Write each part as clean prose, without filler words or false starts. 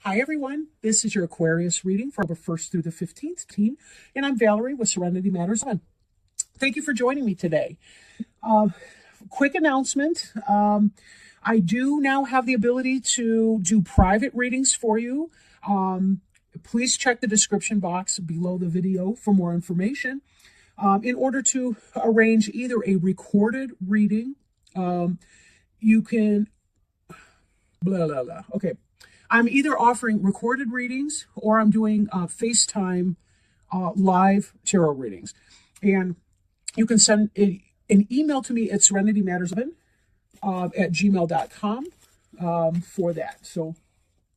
Hi everyone, this is your Aquarius reading for October 1st through the 15th, and I'm Valerie with Serenity Matters On. Thank you for joining me today. Quick announcement, I do now have the ability to do private readings for you. Please check the description box below the video for more information. In order to arrange either a recorded reading, you can, okay. I'm either offering recorded readings or I'm doing FaceTime live tarot readings. And you can send an email to me at serenitymatterson at gmail.com for that. So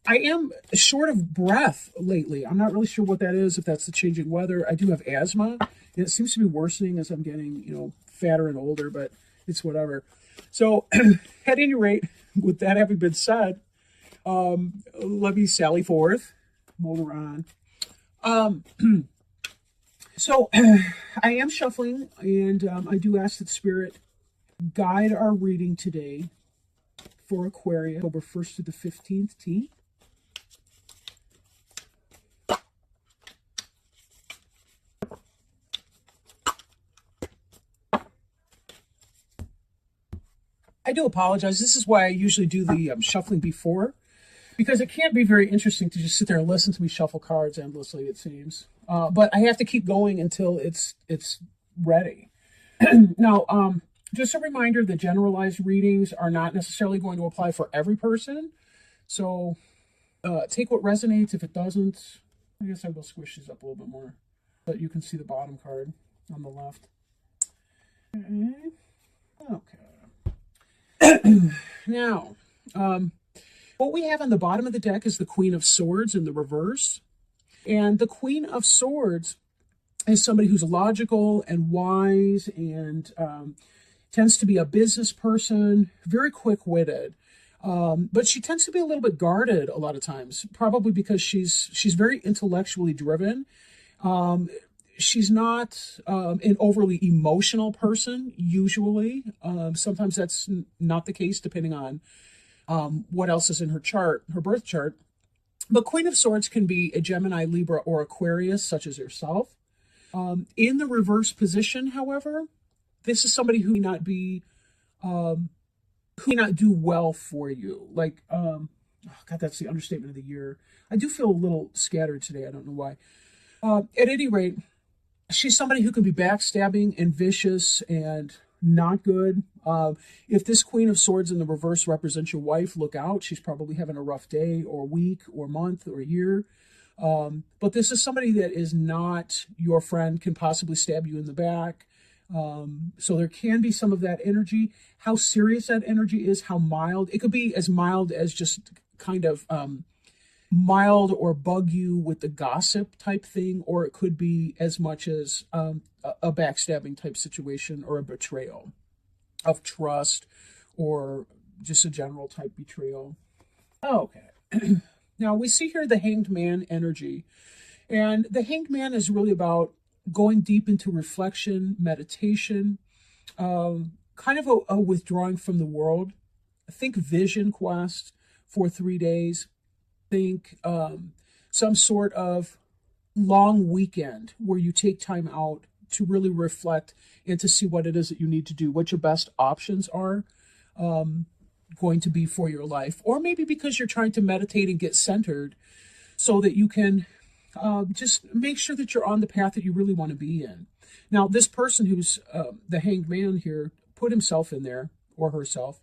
I am short of breath lately. I'm not really sure what that is, if that's the changing weather. I do have asthma. It seems to be worsening as I'm getting, fatter and older, but it's whatever. So at any rate, with that having been said, let me sally forth, motor on. So I am shuffling, and I do ask that Spirit guide our reading today for Aquarius, October 1st to the 15th, T. I do apologize. This is why I usually do the shuffling before, because it can't be very interesting to just sit there and listen to me shuffle cards endlessly, it seems. But I have to keep going until it's ready. Now, just a reminder that generalized readings are not necessarily going to apply for every person. So take what resonates. If it doesn't, I guess I will squish these up a little bit more. But you can see the bottom card on the left. Okay. Now, what we have on the bottom of the deck is the Queen of Swords in the reverse. And the Queen of Swords is somebody who's logical and wise and tends to be a business person, very quick-witted. But she tends to be a little bit guarded a lot of times, probably because she's very intellectually driven. She's not an overly emotional person, usually. Sometimes that's not the case, depending on what else is in her chart, her birth chart. But Queen of Swords can be a Gemini, Libra, or Aquarius, such as yourself. In the reverse position, however, this is somebody who may not be, who may not do well for you. Like, oh God, that's the understatement of the year. I do feel a little scattered today. I don't know why. At any rate, she's somebody who can be backstabbing and vicious and not good. If this Queen of Swords in the reverse represents your wife, look out. She's probably having a rough day or week or month or year. But this is somebody that is not your friend, can possibly stab you in the back. So there can be some of that energy. How serious that energy is, how mild. It could be as mild as just kind of mild or bug you with the gossip type thing, or it could be as much as a backstabbing type situation or a betrayal of trust or just a general type betrayal. Okay. Now we see here the Hanged Man energy, and the Hanged Man is really about going deep into reflection, meditation, kind of a withdrawing from the world. Think vision quest for 3 days. Think some sort of long weekend where you take time out to really reflect and to see what it is that you need to do, what your best options are going to be for your life. Or maybe because you're trying to meditate and get centered so that you can just make sure that you're on the path that you really want to be in. Now, this person who's the Hanged Man here put himself in there, or herself.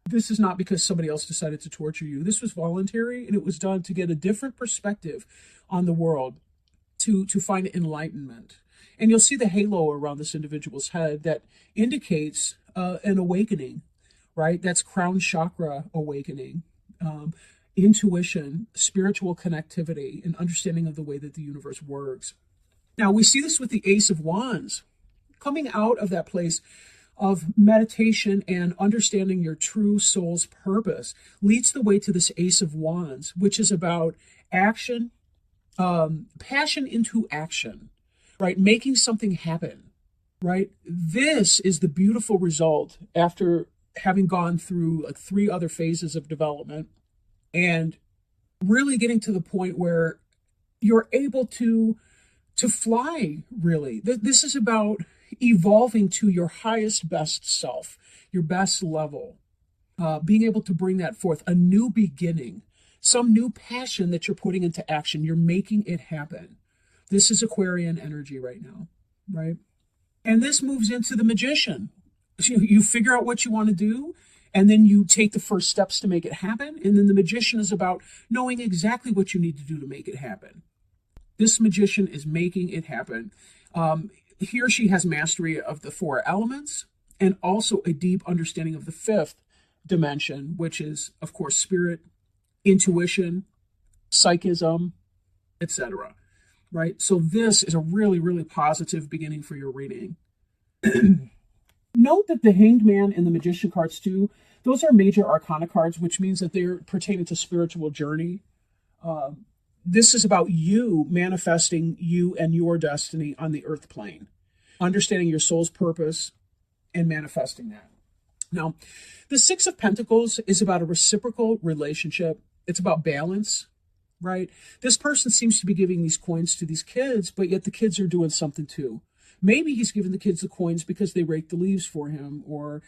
This is not because somebody else decided to torture you. This was voluntary, and it was done to get a different perspective on the world, to find enlightenment. And you'll see the halo around this individual's head that indicates an awakening, right? That's crown chakra awakening, intuition, spiritual connectivity, and understanding of the way that the universe works. Now, we see this with the Ace of Wands, coming out of that place of meditation and understanding your true soul's purpose leads the way to this Ace of Wands, which is about action, passion into action, right? Making something happen, right? This is the beautiful result after having gone through like 3 other phases of development and really getting to the point where you're able to fly, really. This is about evolving to your highest, best self, your best level, being able to bring that forth, a new beginning, some new passion that you're putting into action. You're making it happen. This is Aquarian energy right now, right? And this moves into the Magician. You figure out what you want to do, and then you take the first steps to make it happen. And then the Magician is about knowing exactly what you need to do to make it happen. This Magician is making it happen. He or she has mastery of the 4 elements and also a deep understanding of the 5th dimension, which is, of course, spirit, intuition, psychism, etc. Right? So this is a really, really positive beginning for your reading. Note that the Hanged Man and the Magician cards too, those are major arcana cards, which means that they're pertaining to spiritual journey. This is about you manifesting you and your destiny on the earth plane, understanding your soul's purpose and manifesting that. Now, the 6 of Pentacles is about a reciprocal relationship. It's about balance, right? This person seems to be giving these coins to these kids, but yet the kids are doing something too. Maybe he's giving the kids the coins because they raked the leaves for him, or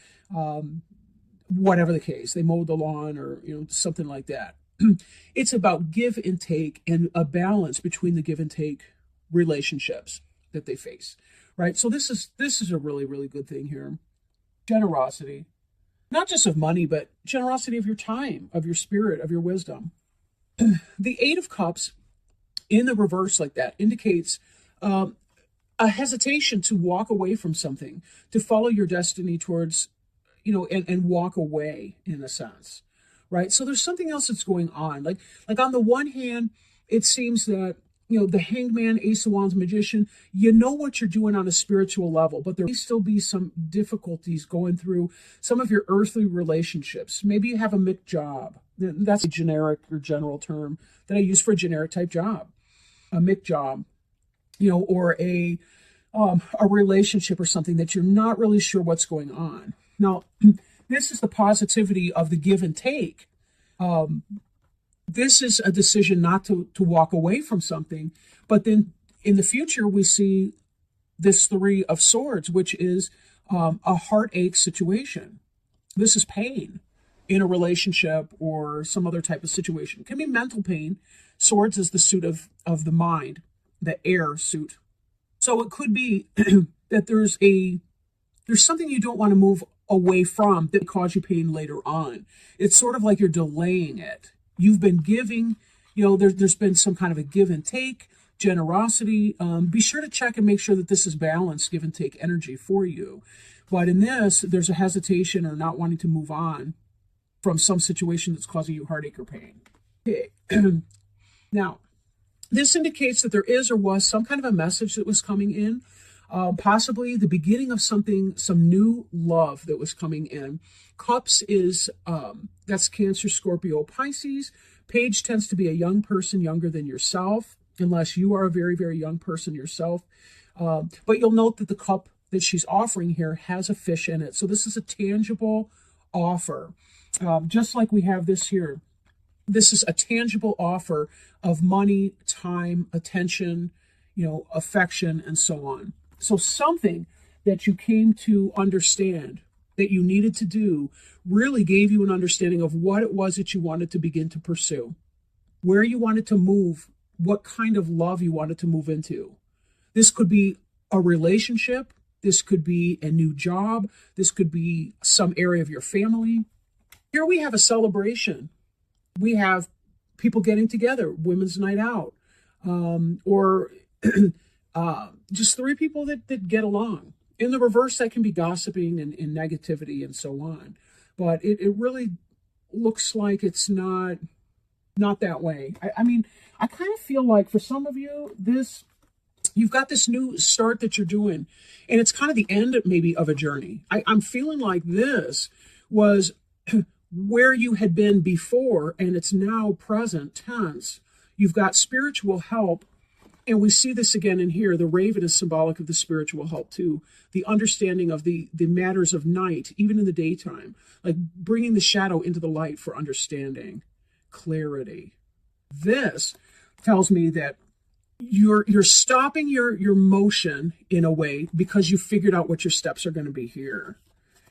whatever the case. They mowed the lawn, or something like that. It's about give and take, and a balance between the give and take relationships that they face, right? So this is a really, really good thing here. Generosity, not just of money, but generosity of your time, of your spirit, of your wisdom. The 8 of Cups in the reverse like that indicates a hesitation to walk away from something, to follow your destiny towards, and walk away in a sense. Right? So there's something else that's going on. Like on the one hand, it seems that, the Hanged Man, Ace of Wands, Magician, you know what you're doing on a spiritual level, but there may still be some difficulties going through some of your earthly relationships. Maybe you have a mixed job. That's a generic or general term that I use for a generic type job. A mixed job, or a relationship or something that you're not really sure what's going on. Now, this is the positivity of the give and take. This is a decision not to walk away from something, but then in the future we see this 3 of Swords, which is a heartache situation. This is pain in a relationship or some other type of situation. It can be mental pain. Swords is the suit of the mind, the air suit. So it could be that there's something you don't want to move away from that cause you pain later on. It's sort of like you're delaying it. You've been giving, there's been some kind of a give and take, generosity. Be sure to check and make sure that this is balanced give and take energy for you. But in this, there's a hesitation or not wanting to move on from some situation that's causing you heartache or pain. Okay. Now, this indicates that there is or was some kind of a message that was coming in. Possibly the beginning of something, some new love that was coming in. Cups is, that's Cancer, Scorpio, Pisces. Page tends to be a young person, younger than yourself, unless you are a very, very young person yourself. But you'll note that the cup that she's offering here has a fish in it. So this is a tangible offer. Just like we have this here. This is a tangible offer of money, time, attention, affection, and so on. So something that you came to understand that you needed to do really gave you an understanding of what it was that you wanted to begin to pursue, where you wanted to move, what kind of love you wanted to move into. This could be a relationship. This could be a new job. This could be some area of your family. Here we have a celebration. We have people getting together, women's night out, or just 3 people that get along. In the reverse, that can be gossiping and negativity and so on. But it really looks like it's not that way. I mean, I kind of feel like for some of you, you've got this new start that you're doing, and it's kind of the end maybe of a journey. I'm feeling like this was where you had been before, and it's now present tense. You've got spiritual help, and we see this again in here. The raven is symbolic of the spiritual help too. The understanding of the matters of night, even in the daytime, like bringing the shadow into the light for understanding, clarity. This tells me that you're stopping your motion in a way because you figured out what your steps are going to be here.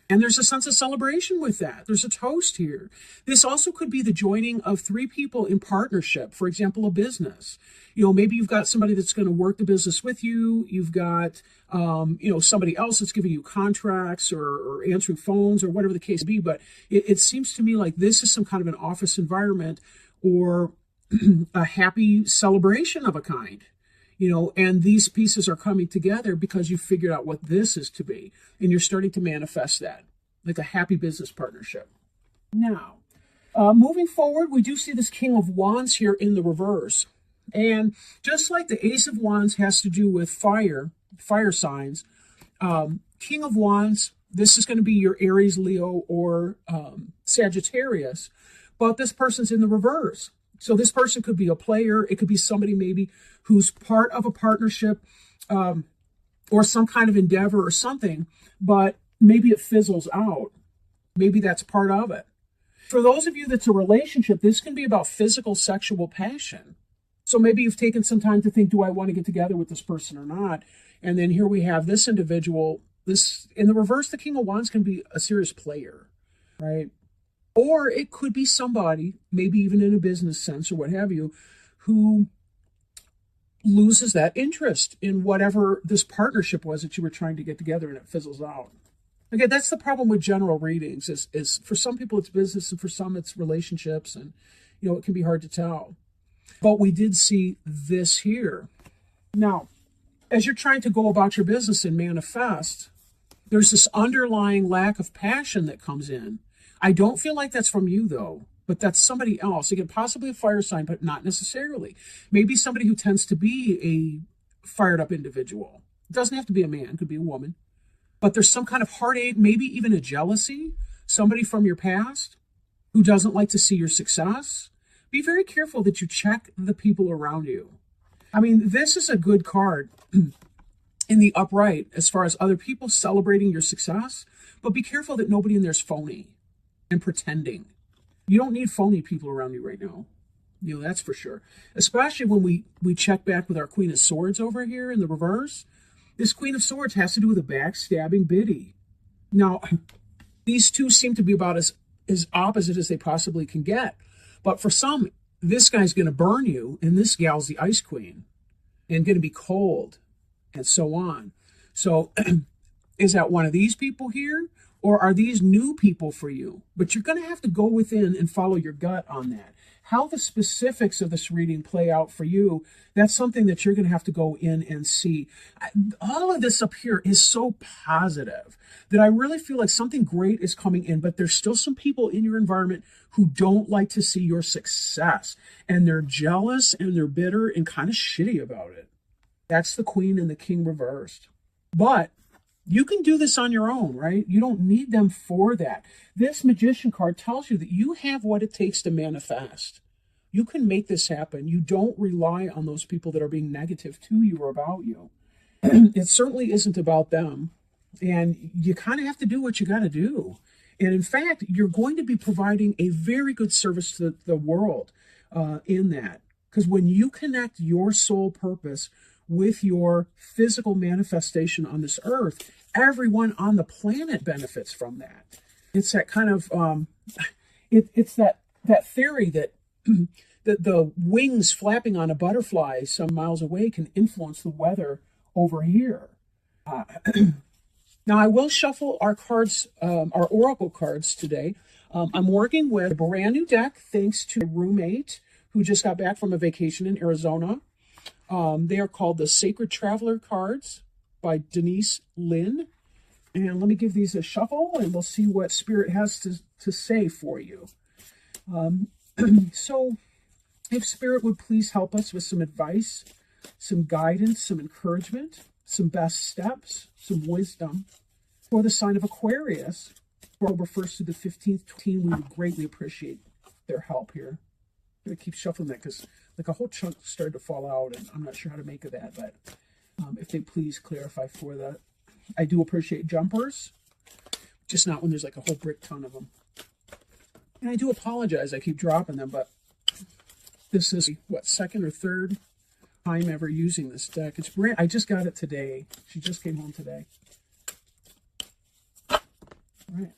And there's a sense of celebration with that. There's a toast here. This also could be the joining of three people in partnership. For example, a business. Maybe you've got somebody that's going to work the business with you. You've got, somebody else that's giving you contracts or answering phones or whatever the case be. But it seems to me like this is some kind of an office environment or a happy celebration of a kind. And these pieces are coming together because you figured out what this is to be, and you're starting to manifest that, like a happy business partnership. Now, moving forward, we do see this King of Wands here in the reverse. And just like the Ace of Wands has to do with fire signs, King of Wands, this is going to be your Aries, Leo, or Sagittarius, but this person's in the reverse. So this person could be a player. It could be somebody maybe who's part of a partnership or some kind of endeavor or something, but maybe it fizzles out. Maybe that's part of it. For those of you that's a relationship, this can be about physical sexual passion. So maybe you've taken some time to think, do I want to get together with this person or not? And then here we have this individual. This in the reverse, the King of Wands can be a serious player, right? Or it could be somebody, maybe even in a business sense or what have you, who loses that interest in whatever this partnership was that you were trying to get together, and it fizzles out. Again, that's the problem with general readings is for some people it's business and for some it's relationships, and it can be hard to tell. But we did see this here. Now, as you're trying to go about your business and manifest, there's this underlying lack of passion that comes in. I don't feel like that's from you, though, but that's somebody else. Again, possibly a fire sign, but not necessarily. Maybe somebody who tends to be a fired up individual. It doesn't have to be a man, it could be a woman. But there's some kind of heartache, maybe even a jealousy, somebody from your past who doesn't like to see your success. Be very careful that you check the people around you. I mean, this is a good card in the upright as far as other people celebrating your success, but be careful that nobody in there's phony and pretending. You don't need phony people around you right now. That's for sure. Especially when we check back with our Queen of Swords over here in the reverse. This Queen of Swords has to do with a backstabbing biddy. Now, these two seem to be about as opposite as they possibly can get. But for some, this guy's going to burn you, and this gal's the Ice Queen, and going to be cold, and so on. So is that one of these people here? Or are these new people for you? But you're going to have to go within and follow your gut on that. How the specifics of this reading play out for you, that's something that you're going to have to go in and see. All of this up here is so positive that I really feel like something great is coming in, but there's still some people in your environment who don't like to see your success. And they're jealous and they're bitter and kind of shitty about it. That's the Queen and the King reversed. But you can do this on your own, right? You don't need them for that. This Magician card tells you that you have what it takes to manifest. You can make this happen. You don't rely on those people that are being negative to you or about you. It certainly isn't about them. And you kind of have to do what you got to do. And in fact, you're going to be providing a very good service to the world in that. Because when you connect your soul purpose with your physical manifestation on this earth, everyone on the planet benefits from that. It's that kind of, it's that theory that the wings flapping on a butterfly some miles away can influence the weather over here. Now, I will shuffle our cards, our oracle cards today. I'm working with a brand new deck thanks to a roommate who just got back from a vacation in Arizona. They are called the Sacred Traveler cards by Denise Lynn. And let me give these a shuffle and we'll see what Spirit has to say for you. So if Spirit would please help us with some advice, some guidance, some encouragement, some best steps, some wisdom for the sign of Aquarius, October 1st to the 15th, we would greatly appreciate their help here. I'm going to keep shuffling that because like a whole chunk started to fall out and I'm not sure how to make of that, but if they please clarify for that. I do appreciate jumpers, just not when there's like a whole brick ton of them. And I do apologize, I keep dropping them, but This is, what, second or third time ever using this deck. It's brand, I just got it today. She just came home today. All right.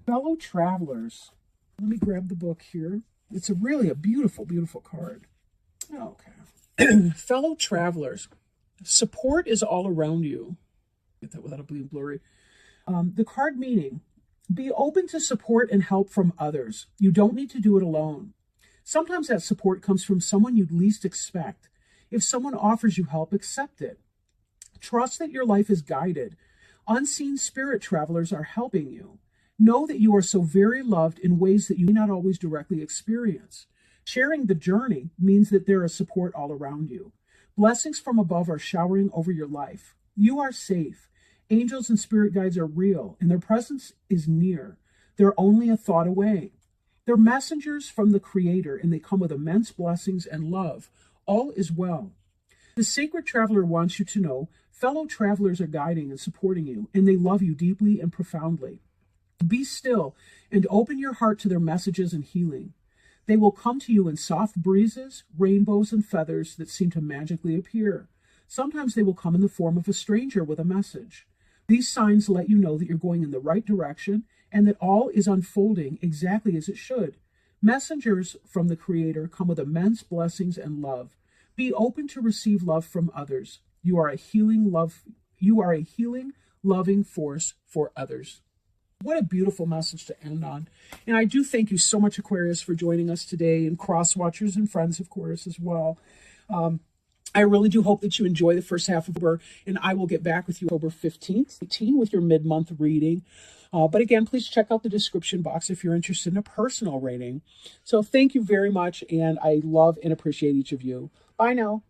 Fellow travelers. Let me grab the book here. It's really a beautiful, beautiful card. Okay. Fellow travelers. Support is all around you. Get that without it being blurry. The card meaning, be open to support and help from others. You don't need to do it alone. Sometimes that support comes from someone you'd least expect. If someone offers you help, accept it. Trust that your life is guided. Unseen spirit travelers are helping you. Know that you are so very loved in ways that you may not always directly experience. Sharing the journey means that there is support all around you. Blessings from above are showering over your life. You are safe. Angels and spirit guides are real, and their presence is near. They're only a thought away. They're messengers from the Creator, and they come with immense blessings and love. All is well. The sacred traveler wants you to know fellow travelers are guiding and supporting you, and they love you deeply and profoundly. Be still and open your heart to their messages and healing. They will come to you in soft breezes, rainbows, and feathers that seem to magically appear. Sometimes they will come in the form of a stranger with a message. These signs let you know that you're going in the right direction and that all is unfolding exactly as it should. Messengers from the Creator come with immense blessings and love. Be open to receive love from others. You are a healing, loving force for others. What a beautiful message to end on. And I do thank you so much, Aquarius, for joining us today, and cross watchers and friends, of course, as well. I really do hope that you enjoy the first half of October, and I will get back with you October 15th, 18 with your mid-month reading. But again, please check out the description box if you're interested in a personal reading. So thank you very much, and I love and appreciate each of you. Bye now.